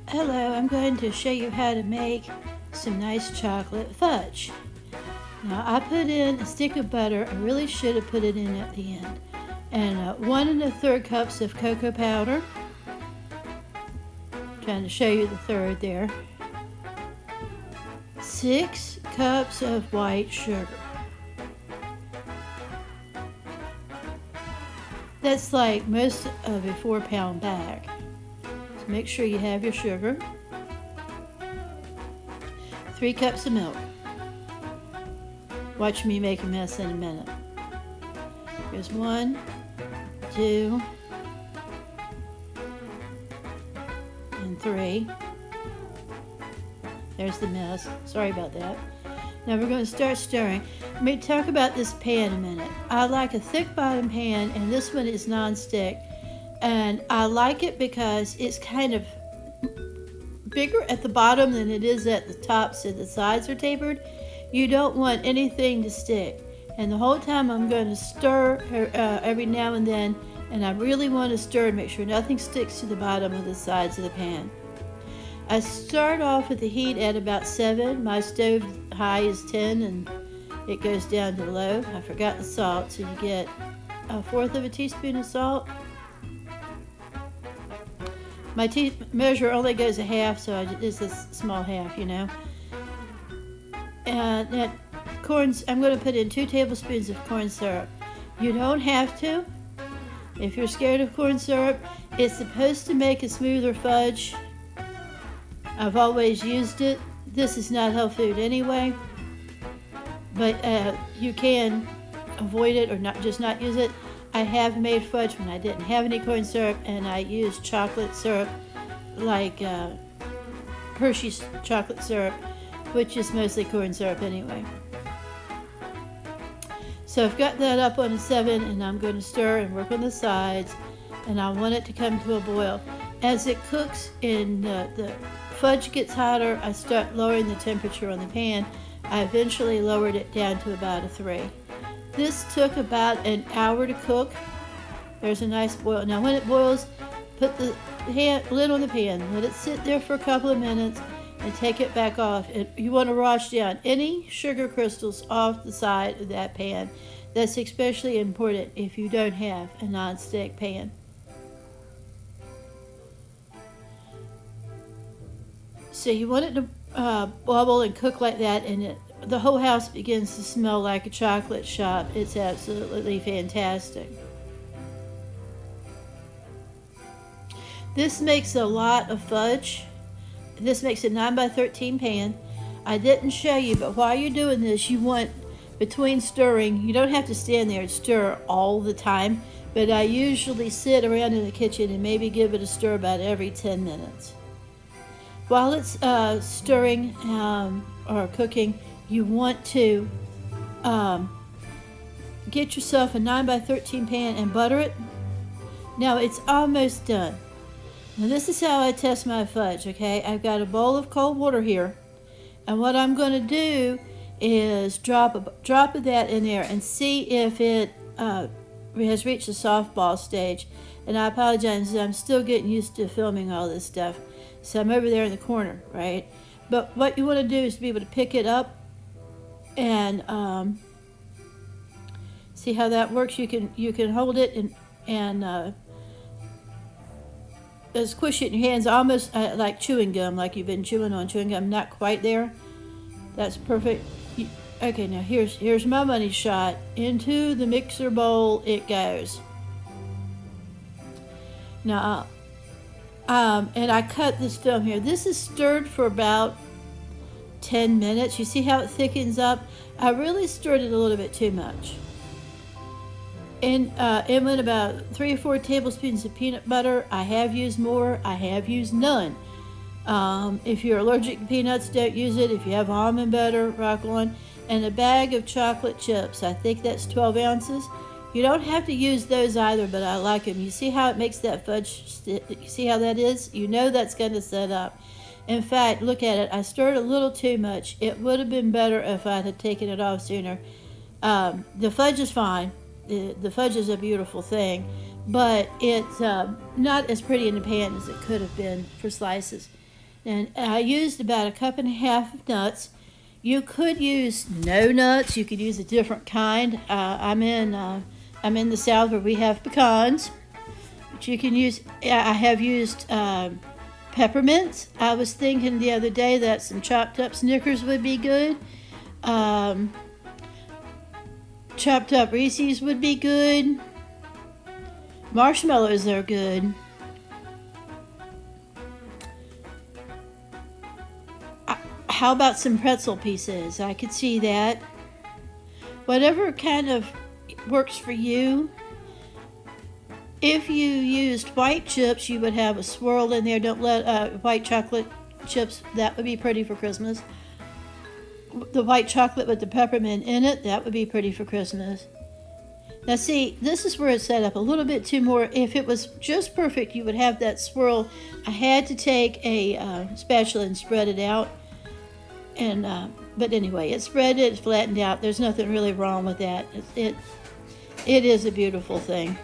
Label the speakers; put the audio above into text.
Speaker 1: Hello, I'm going to show you how to make some nice chocolate fudge. Now I put in a stick of butter. I really should have put it in at the end. And 1 1/3 cups of cocoa powder. Trying to show you the third there. 6 cups of white sugar. That's like most of a 4-pound bag. So make sure you have your sugar. 3 cups of milk. Watch me make a mess in a minute. Here's 1, 2, and 3. There's the mess. Sorry about that. Now we're going to start stirring. Let me talk about this pan a minute. I like a thick bottom pan, and this one is non-stick. And I like it because it's kind of bigger at the bottom than it is at the top, so the sides are tapered. You don't want anything to stick. And the whole time I'm going to stir every now and then, and I really want to stir and make sure nothing sticks to the bottom of the sides of the pan. I start off with the heat at about 7. My stove high is 10 and it goes down to low. I forgot the salt, so you get 1/4 of a teaspoon of salt. My measure only goes a half, so it's a small half, you know. And that I'm going to put in 2 tablespoons of corn syrup. You don't have to. If you're scared of corn syrup, it's supposed to make a smoother fudge. I've always used it. This is not health food anyway, but you can avoid it or not use it. I have made fudge when I didn't have any corn syrup, and I used chocolate syrup, like Hershey's chocolate syrup, which is mostly corn syrup anyway. So I've got that up on a 7, and I'm going to stir and work on the sides, and I want it to come to a boil. As it cooks and the fudge gets hotter, I start lowering the temperature on the pan. I eventually lowered it down to about a 3. This took about an hour to cook. There's a nice boil. Now when it boils, put the lid on the pan, let it sit there for a couple of minutes, and take it back off. You want to wash down any sugar crystals off the side of that pan. That's especially important if you don't have a non-stick pan. So you want it to bubble and cook like that, and the whole house begins to smell like a chocolate shop. It's absolutely fantastic. This makes a lot of fudge. This makes a 9x13 pan. I didn't show you, but while you're doing this, you want, between stirring, you don't have to stand there and stir all the time, but I usually sit around in the kitchen and maybe give it a stir about every 10 minutes. While it's stirring or cooking, you want to get yourself a 9x13 pan and butter it. Now it's almost done. Now this is how I test my fudge, okay? I've got a bowl of cold water here, and what I'm going to do is drop of that in there and see if it has reached the softball stage. And I apologize, I'm still getting used to filming all this stuff. So I'm over there in the corner, right? But what you want to do is to be able to pick it up and see how that works. You can hold it and squish it in your hands, almost like chewing gum, like you've been chewing on chewing gum. Not quite there. That's perfect. Okay, now here's my money shot. Into the mixer bowl it goes. Now. And I cut this film here. This is stirred for about 10 minutes. You see how it thickens up? I really stirred it a little bit too much. And it went about 3 or 4 tablespoons of peanut butter. I have used more. I have used none. If you're allergic to peanuts, don't use it. If you have almond butter, rock on. And a bag of chocolate chips. I think that's 12 ounces. You don't have to use those either, but I like them. You see how it makes that fudge, you see how that is? You know that's going to set up. In fact, look at it. I stirred a little too much. It would have been better if I had taken it off sooner. The fudge is fine. The fudge is a beautiful thing, but it's not as pretty in the pan as it could have been for slices. And I used about 1.5 cups of nuts. You could use no nuts. You could use a different kind. I'm in the South where we have pecans, but you can use. I have used peppermints. I was thinking the other day that some chopped up Snickers would be good. Chopped up Reese's would be good. Marshmallows are good. How about some pretzel pieces? I could see that. Whatever kind of works for you. If you used white chips, you would have a swirl in there. Don't let white chocolate chips. That would be pretty for Christmas. The white chocolate with the peppermint in it, that would be pretty for Christmas. Now see, this is where it's set up a little bit too more. If it was just perfect, you would have that swirl. I had to take a spatula and spread it out. And but anyway, it spread it, flattened out. There's nothing really wrong with that. It is a beautiful thing.